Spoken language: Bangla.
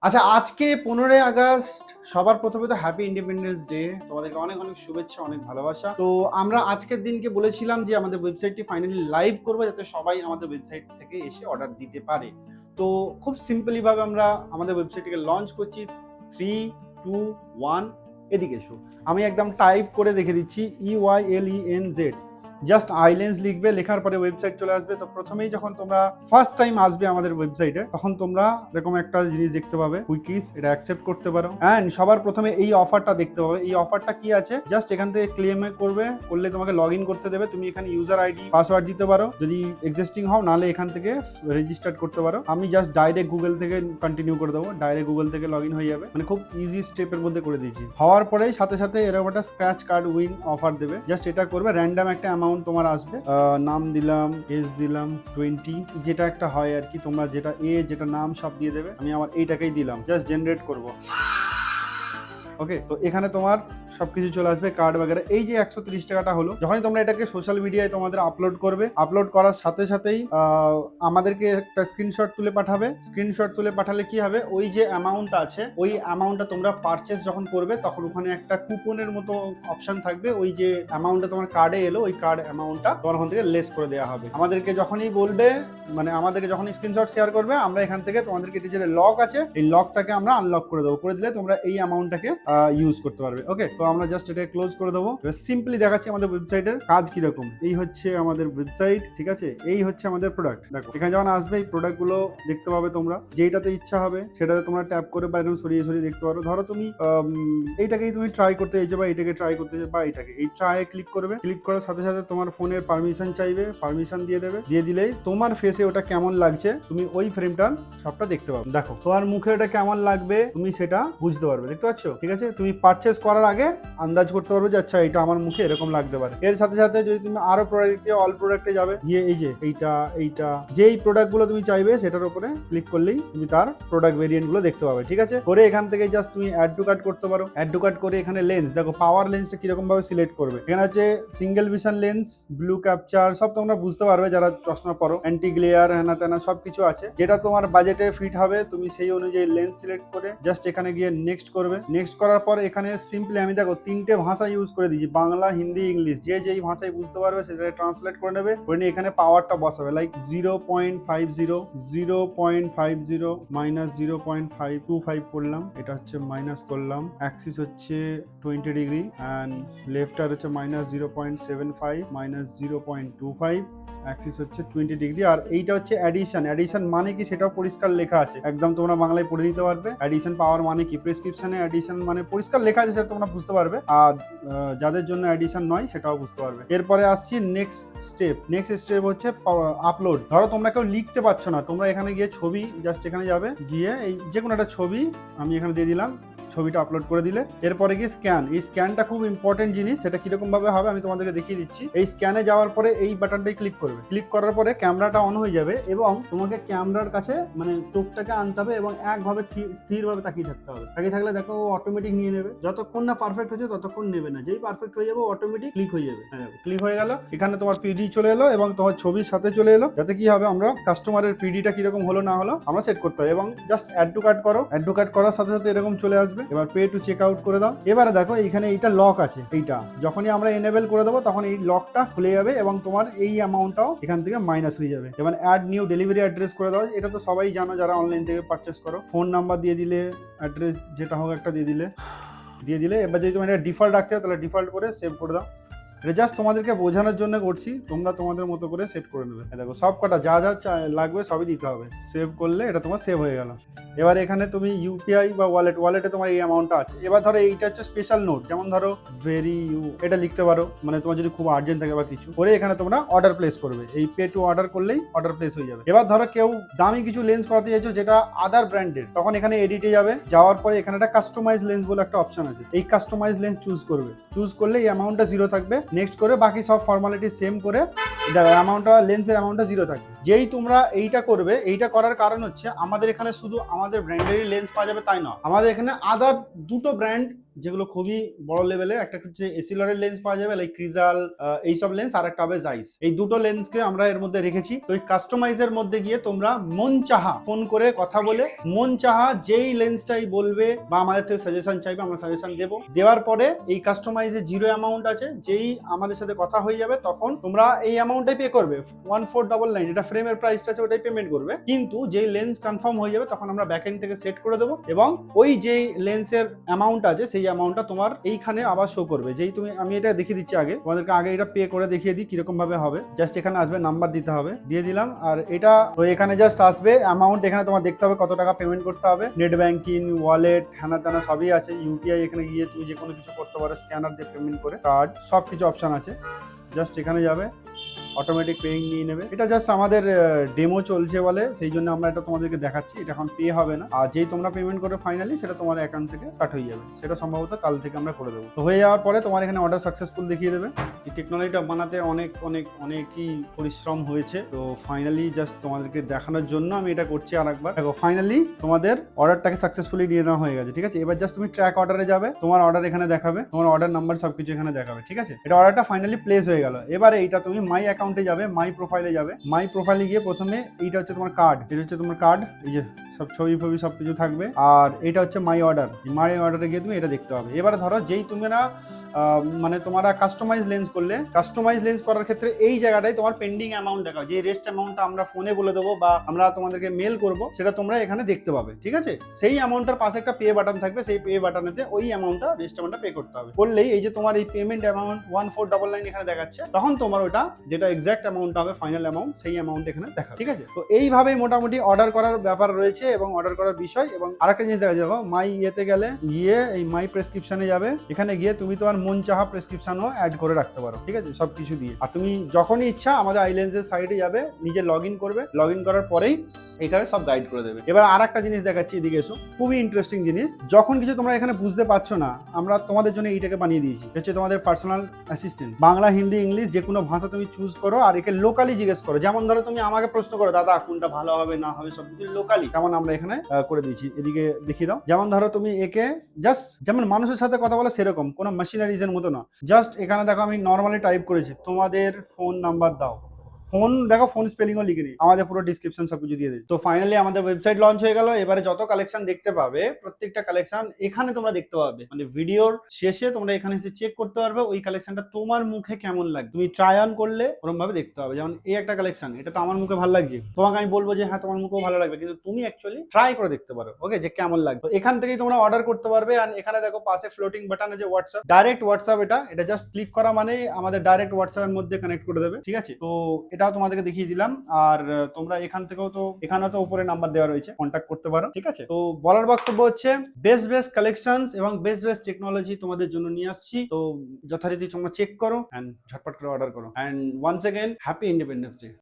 আচ্ছা, আজকে 15ই আগস্ট। সবার প্রথমে তো হ্যাপি ইন্ডিপেন্ডেন্স ডে। তোমাদেরকে অনেক অনেক শুভেচ্ছা, অনেক ভালোবাসা। তো আমরা আজকের দিনকে বলেছিলাম যে আমাদের ওয়েবসাইটটি ফাইনালি লাইভ করবো, যাতে সবাই আমাদের ওয়েবসাইট থেকে এসে অর্ডার দিতে পারে। তো খুব সিম্পলি ভাবে আমরা আমাদের ওয়েবসাইটটিকে লঞ্চ করছি। 3, 2, 1, এদিকে এসো। আমি একদম টাইপ করে দেখে দিচ্ছি, EYLENZ। জাস্ট আইল্যান্স লিখবে, লেখার পরে ওয়েবসাইট চলে আসবে। তো প্রথমেই যখন তোমরা ফার্স্ট টাইম আসবে আমাদের ওয়েবসাইটে, তখন তোমরা এরকম একটা জিনিস দেখতে পাবে, কুইকিস। এটা অ্যাকসেপ্ট করতে পারো। অ্যান্ড সবার প্রথমে এই অফারটা দেখতে পাবে। এই অফারটা কি আছে, জাস্ট এখান থেকে ক্লেম করলে তোমাকে লগ ইন করতে দেবে। তুমি এখানে ইউজার আইডি পাসওয়ার্ড দিতে পারো যদি এক্সিস্টিং হও, নাহলে এখান থেকে রেজিস্টার করতে পারো। আমি জাস্ট ডাইরেক্ট গুগল থেকে কন্টিনিউ করে দেবো, ডাইরেক্ট গুগল থেকে লগ ইন হয়ে যাবে। মানে খুব ইজি স্টেপের মধ্যে করে দিয়েছি। হওয়ার পরেই সাথে সাথে এরকম একটা স্ক্র্যাচ কার্ড উইন অফার দেবে। জাস্ট এটা করবে, র্যান্ডাম একটা অ্যামাউন্ট তোমার আসবে। নাম দিলাম, এজ দিলাম 20, যেটা একটা হয় আর কি। তোমরা যেটা যেটা নাম সব দিয়ে দেবে। আমি আমার এইটাকেই দিলাম, জাস্ট জেনারেট করবো। ওকে, তো এখানে তোমার সবকিছু চলে আসবে, কার্ড বাগেরা। এই যে 130 টাকাটা হলো, যখনই তোমরা এটাকে সোশ্যাল মিডিয়ায় তোমাদের আপলোড করবে, আপলোড করার সাথে সাথেই আমাদেরকে একটা স্ক্রিনশট তুলে পাঠাবে। স্ক্রিনশট তুলে পাঠালে কি হবে, ওই যে অ্যামাউন্ট আছে, ওই অ্যামাউন্টটা তোমরা পারচেস যখন করবে, তখন ওখানে একটা কুপনের মতো অপশন থাকবে। ওই যে অ্যামাউন্টটা তোমার কার্ডে এলো, ওই কার্ড অ্যামাউন্টটা তোমার ওখান থেকে লেস করে দেওয়া হবে। আমাদেরকে যখনই বলবে, মানে আমাদেরকে যখনই স্ক্রিনশট শেয়ার করবে, আমরা এখান থেকে তোমাদেরকে যে লক আছে, এই লকটাকে আমরা আনলক করে দেবো। করে দিলে তোমরা এই অ্যামাউন্টটাকে ইউজ করতে পারবে। ওকে, তো আমরা জাস্ট এটা ক্লোজ করে দেবো। সিম্পলি দেখাচ্ছি আমাদের ওয়েবসাইটের কাজ কিরকম। এই হচ্ছে আমাদের ওয়েবসাইট, ঠিক আছে। এই হচ্ছে আমাদের প্রোডাক্ট। দেখো, এখানে যখন আসবে এই প্রোডাক্ট গুলো দেখতে পাবে তোমরা। যেটাতে ইচ্ছা হবে সেটাতে তোমরা ট্যাপ করে বা এরকম সরিয়ে সরিয়ে দেখতে পারো। ধরো তুমি এইটাকেই তুমি ট্রাই করতে চাইছো, বা এটাকে ট্রাই করতে চাইছো, বা এটাকে এই ট্রাই ক্লিক করবে। ক্লিক করার সাথে সাথে তোমার ফোনের পারমিশন চাইবে, পারমিশন দিয়ে দেবে। দিয়ে দিলেই তোমার ফেসে ওটা কেমন লাগছে তুমি ওই ফ্রেমটার সবটা দেখতে পাবে। দেখো, তোমার মুখে ওটা কেমন লাগবে তুমি সেটা বুঝতে পারবে। দেখতে পাচ্ছ? ঠিক আছে, তুমি পারচেস করার আগে আন্দাজ করতে পারবে যে আচ্ছা এটা আমার মুখে এরকম লাগতে পারে। এর সাথে সাথে যদি তুমি আরো প্রোডাক্ট দিয়ে অল প্রোডাক্টে যাবে, গিয়ে এই যে এইটা যেই প্রোডাক্ট গুলো তুমি চাইবে সেটার উপরে ক্লিক করলেই তুমি তার প্রোডাক্ট ভেরিয়েন্ট গুলো দেখতে পাবে। ঠিক আছে, করে এখান থেকে জাস্ট তুমি অ্যাড টু কার্ট করতে পারো। অ্যাড টু কার্ট করে এখানে লেন্স দেখো, পাওয়ার লেন্সটা কিরকম ভাবে সিলেক্ট করবে। এখানে হচ্ছে single vision lens, blue capture, সব তোমরা বুঝতে পারবে যারা চশমা পরো। অ্যান্টি গ্লেয়ার, হ্যানা তেনা সবকিছু আছে। যেটা তোমার বাজেটে ফিট হবে তুমি সেই অনুযায়ী লেন্স সিলেক্ট করে জাস্ট এখানে গিয়ে নেক্সট করবে। নেক্সট করার পর এখানে সিম্পলি আমি দেখো 3টে ভাষা ইউজ করে দিয়েছি, বাংলা, হিন্দি, ইংলিশ। যে যেই ভাষায় বুঝতে পারবে সেটা ট্রান্সলেট করে নেবে। করে নিয়ে এখানে পাওয়ারটা বসাবে, লাইক 0.50, 0.50 মাইনাস 0.525 করলাম। এটা হচ্ছে মাইনাস করলাম। অ্যাক্সিস হচ্ছে 20 ডিগ্রি অ্যান্ড লেফটার হচ্ছে মাইনাস 0.75 মাইনাস 0.25। অ্যাক্সিস হচ্ছে 20 ডিগ্রি। আর এইটা হচ্ছে অ্যাডিশন। অ্যাডিশন মানে কি সেটাও পরিষ্কার লেখা আছে, একদম তোমরা বাংলায় পড়ে নিতে পারবে। অ্যাডিশন পাওয়ার মানে কি, প্রেসক্রিপশনে অ্যাডিশন মানে পরিষ্কার লেখা আছে, সেটা তোমরা বুঝতে পারবে। আর যাদের জন্য অ্যাডিশন নয় সেটাও বুঝতে পারবে। এরপরে আসছি নেক্সট স্টেপ। নেক্সট স্টেপ হচ্ছে আপলোড। ধরো তোমরা কেউ লিখতে পারছো না, তোমরা এখানে গিয়ে ছবি, জাস্ট এখানে যাবে, গিয়ে এই যে কোনো একটা ছবি আমি এখানে দিয়ে দিলাম। ছবিটা আপলোড করে দিলে এরপরে গিয়ে স্ক্যান। এই স্ক্যানটা খুব ইম্পর্টেন্ট জিনিস। সেটা কিরকম ভাবে হবে আমি তোমাদেরকে দেখিয়ে দিচ্ছি। এই স্ক্যানে যাওয়ার পরে এই বাটনটাই ক্লিক করবে। ক্লিক করার পরে ক্যামেরাটা অন হয়ে যাবে এবং তোমাকে ক্যামেরার কাছে মানে চোখটাকে আনতে হবে এবং একভাবে স্থিরভাবে তাকিয়ে থাকতে হবে। তাকিয়ে থাকলে দেখো অটোমেটিক নিয়ে নেবে। যতক্ষণ না পারফেক্ট হচ্ছে ততক্ষণ নেবে না। যেই পারফেক্ট হয়ে যাবে অটোমেটিক ক্লিক হয়ে যাবে। ক্লিক হয়ে গেল, এখানে তোমার পিডি চলে এলো এবং তোমার ছবির সাথে চলে এলো। যাতে কি হবে, আমরা কাস্টমারের পিডিটা কিরকম হলো না হলো আমরা সেট করতে হবে। এবং জাস্ট অ্যাড টু কার্ট করো। অ্যাড টু কার্ট করার সাথে সাথে এরকম চলে আসবে। এবার পে টু চেক আউট করে দাও। এবারে দেখো এইখানে এইটা লক আছে, এইটা যখনই আমরা এনেবল করে দেবো তখন এই লকটা খুলে যাবে এবং তোমার এই অ্যামাউন্টটাও এখান থেকে মাইনাস হয়ে যাবে। এবার অ্যাড নিউ ডেলিভারি অ্যাড্রেস করে দাও। এটা তো সবাই জানো যারা অনলাইন থেকে পারচেস করো। ফোন নাম্বার দিয়ে দিলে, অ্যাড্রেস যেটা হোক একটা দিয়ে দিলে। এবার যদি তুমি এটা ডিফল্ট রাখতে হয় তাহলে ডিফল্ট করে সেভ করে দাও। এটা জাস্ট তোমাদেরকে বোঝানোর জন্য করছি, তোমরা তোমাদের মতো করে সেট করে নেবে। দেখো সব কটা যা যা লাগবে সবই দিতে হবে। সেভ করলে এটা তোমার সেভ হয়ে গেল। এবার এখানে তুমি ইউপিআই বা ওয়ালেটে তোমার এই অ্যামাউন্টটা আছে। এবার ধরো এইটা হচ্ছে স্পেশাল নোট, যেমন ধরো এটা লিখতে পারো, মানে তোমার যদি খুব আর্জেন্ট থাকে বা কিছু করে এখানে তোমরা অর্ডার প্লেস করবে। এই পে টু অর্ডার করলেই অর্ডার প্লেস হয়ে যাবে। এবার ধরো কেউ দামি কিছু লেন্স করাতে চাইছো যেটা আদার ব্র্যান্ডের, তখন এখানে এডিটে যাবে। যাওয়ার পরে এখানে একটা কাস্টমাইজ লেন্স বলে একটা অপশন আছে। এই কাস্টমাইজ লেন্স চুজ করবে। চুজ করলে এই অ্যামাউন্টটা 0 থাকবে। নেক্সট করে বাকি সব ফর্মালিটি সেম করে অ্যামাউন্টটা, লেন্সের অ্যামাউন্টটা 0 থাকবে। যেই তোমরা এইটা করবে, এইটা করার কারণ হচ্ছে আমাদের এখানে শুধু আমাদের ব্র্যান্ডেরই লেন্স পাওয়া যাবে তাই না, আমাদের এখানে আদার দুটো ব্র্যান্ড যেগুলো খুবই বড় লেভেলের, একটা হচ্ছে এসিলরের লেন্স পাওয়া যাবে লাইক ক্রিজাল, এইসব লেন্স, আর একটা হবে জাইস। এই দুটো লেন্সকে আমরা এর মধ্যে রেখেছি। তো এই কাস্টমাইজের মধ্যে গিয়ে তোমরা মন চাহা ফোন করে কথা বলে মন চাহা যেই লেন্সটাই বলবে বা আমাদের থেকে সাজেশন চাইবে, আমরা সাজেশন দেবো। দেওয়ার পরে এই কাস্টমাইজে জিরো অ্যামাউন্ট আছে, যেই আমাদের সাথে কথা হয়ে যাবে তখন তোমরা এই অ্যামাউন্টটাই পে করবে 1499, এটা ফ্রেমের প্রাইসটা আছে, ওটাই পেমেন্ট করবে। কিন্তু যেই লেন্স কনফার্ম হয়ে যাবে তখন আমরা ব্যাক এন্ড থেকে সেট করে দেবো, এবং ওই যেই লেন্সের অ্যামাউন্ট আছে সেই অ্যামাউন্টটা তোমার এইখানে আবার শো করবে। যেই তুমি, আমি এটা দেখিয়ে দিচ্ছি আগে তোমাদেরকে, আগে এটা পে করে দেখিয়ে দিই কিরকম ভাবে হবে। জাস্ট এখানে আসবে, নাম্বার দিতে হবে, দিয়ে দিলাম, আর এটা তো এখানে জাস্ট আসবে অ্যামাউন্ট। এখানে তোমার দেখতে হবে কত টাকা পেমেন্ট করতে হবে, নেট ব্যাংকিং, ওয়ালেট, হ্যানা ত্যানা সবই আছে, ইউপিআই, এখানে গিয়ে তুমি যে কোনো কিছু করতে পারো, স্ক্যানার দিয়ে পেমেন্ট করে, কার্ড, সব কিছু অপশন আছে। জাস্ট এখানে যাবে, অটোমেটিক পেইং নিয়ে নেবে। এটা জাস্ট আমাদের ডেমো চলছে বলে সেই জন্য আমরা এটা তোমাদেরকে দেখাচ্ছি, এটা এখন পে হবে না। আর যেই তোমরা পেমেন্ট করে ফাইনালি সেটা তোমার অ্যাকাউন্ট থেকে কাট হয়ে যাবে, সেটা সম্ভবত কাল থেকে আমরা করে দেবো। তো হয়ে যাওয়ার পরে তোমার এখানে অর্ডার সাকসেসফুল দেখিয়ে দেবে। এই টেকনোলজিটা বানাতে অনেকই পরিশ্রম হয়েছে, তো ফাইনালি জাস্ট তোমাদেরকে দেখানোর জন্য আমি এটা করছি। আর একবার দেখো, ফাইনালি তোমাদের অর্ডারটাকে সাকসেসফুলি নিয়ে নেওয়া হয়ে গেছে, ঠিক আছে। এবার জাস্ট তুমি ট্র্যাক অর্ডারে যাবে, তোমার অর্ডার এখানে দেখাবে, তোমার অর্ডার নাম্বার সবকিছু এখানে দেখাবে, ঠিক আছে। এটা অর্ডারটা ফাইনালি প্লেস হয়ে গেল। এবারে এইটা তুমি মাই অ্যাকাউন্টে যাবে, মাই প্রোফাইলে যাবে, মাই প্রোফাইলে গিয়ে প্রথমে এইটা হচ্ছে তোমার কার্ড, এটা হচ্ছে তোমার কার্ড, এই যে সব ছবি ফবি সব কিছু থাকবে। আর এটা হচ্ছে মাই অর্ডার, মাই অর্ডারে গিয়ে তুমি এটা দেখতে হবে। এবারে ধরো যেই তুমি না মানে তোমরা কাস্টমাইজ লেন্স করলে, কাস্টমাইজ লেন্স করার ক্ষেত্রে এই জায়গাটায় তোমার পেন্ডিং অ্যামাউন্ট দেখাও, যে রেস্ট অ্যামাউন্টটা আমরা ফোনে বলে দেবো বা আমরা তোমাদেরকে মেল করবো, সেটা তোমরা এখানে দেখতে পাবে, ঠিক আছে। সেই অ্যামাউন্টটার পাশে একটা পে বাটন থাকবে, সেই পে বাটনেতে ওই অ্যামাউন্টটা, রেস্ট অ্যামাউন্টটা পে করতে হবে। করলেই এই যে তোমার এই পেমেন্ট অ্যামাউন্ট 1499 এখানে দেখাচ্ছে, তখন তোমার ওটা যেটা এক্সাক্ট অ্যামাউন্টটা হবে, ফাইনাল অ্যামাউন্ট, সেই অ্যামাউন্ট এখানে দেখা, ঠিক আছে। তো এইভাবে মোটামুটি অর্ডার করার ব্যাপার রয়েছে এবং অর্ডার করার বিষয়। এবং আরেকটা জিনিস দেখা যাবে, মাই ইয়েতে গেলে গিয়ে এই মাই প্রেসক্রিপশনে যাবে, এখানে গিয়ে তুমি তোমার মন চাহা প্রেসক্রিপশনও অ্যাড করে রাখতে পারো, ঠিক আছে, সব কিছু দিয়ে। আর তুমি যখনই ইচ্ছা আমাদের আইল্যান্ডসের সাইডে যাবে, নিজে লগ ইন করবে, লগ ইন করার পরেই এখানে সব গাইড করে দেবে। এবার আর একটা জিনিস দেখাচ্ছি, এদিকে এসো, খুবই ইন্টারেস্টিং জিনিস। যখন কিছু তোমরা এখানে বুঝতে পারছো না, আমরা তোমাদের জন্য এইটাকে বানিয়ে দিয়েছি, হচ্ছে তোমাদের personal assistant. Bangla, Hindi, English যে কোনো ভাষা তুমি চুজ করো, আর একে লোকালি জিজ্ঞেস করো। যেমন ধরো তুমি আমাকে প্রশ্ন করো, দাদা কোনটা ভালো হবে না হবে, সবকিছু লোকালি, তেমন আমরা এখানে করে দিয়েছি। এদিকে দেখিয়ে দাও। যেমন ধরো তুমি একে জাস্ট যেমন মানুষের সাথে কথা বলে সেরকম, কোনো মেশিনারিজের মতো না। জাস্ট এখানে দেখো আমি নর্মালি টাইপ করেছি, তোমাদের ফোন নাম্বার দাও, ফোন দেখো, ফোন স্পেলিংও লিখে নিই, আমাদের পুরো ডিসক্রিপশন সবকিছু দিয়ে দিয়েছি। তো ফাইনালি আমাদের ওয়েবসাইট লঞ্চ হয়ে গেল। এবারে যত কালেকশন দেখতে পাবে, প্রত্যেকটা কালেকশন এখানে তোমরা দেখতে পাবে, মানে ভিডিওর শেষে তোমরা এখানে এসে চেক করতে পারবে ওই কালেকশনটা তোমার মুখে কেমন লাগে। তুমি ট্রাই অন করলে ওরকম ভাবে দেখতে হবে। যেমন এই একটা কালেকশন, এটা তো আমার মুখে ভালো লাগছে, তোমাকে আমি বলবো যে হ্যাঁ তোমার মুখেও ভালো লাগবে, কিন্তু তুমি অ্যাকচুয়ালি ট্রাই করে দেখতে পারো, ওকে, যে কেমন লাগবে। তো এখান থেকেই তোমরা অর্ডার করতে পারবে। আর এখানে দেখো পাশে ফ্লোটিং বাটন আছে, হোয়াটসঅ্যাপ, ডাইরেক্ট হোয়াটসঅ্যাপ, এটা জাস্ট ক্লিক করা মানে আমাদের ডাইরেক্ট হোয়াটসঅ্যাপের মধ্যে কানেক্ট করে দেবে, ঠিক আছে। তো এটাও তোমাদেরকে দেখিয়ে দিলাম। আর তোমরা এখান থেকেও তো, এখানে তো উপরে নাম্বার দেওয়া রয়েছে, কন্ট্যাক্ট করতে পারো, ঠিক আছে। তো বলার বক্তব্য হচ্ছে বেস্ট কালেকশনস এবং বেস্ট টেকনোলজি তোমাদের জন্য নিয়ে আসছি। তো যথারীতি তোমরা চেক করো এন্ড ঝটপট করে অর্ডার করো। And once again happy Independence day.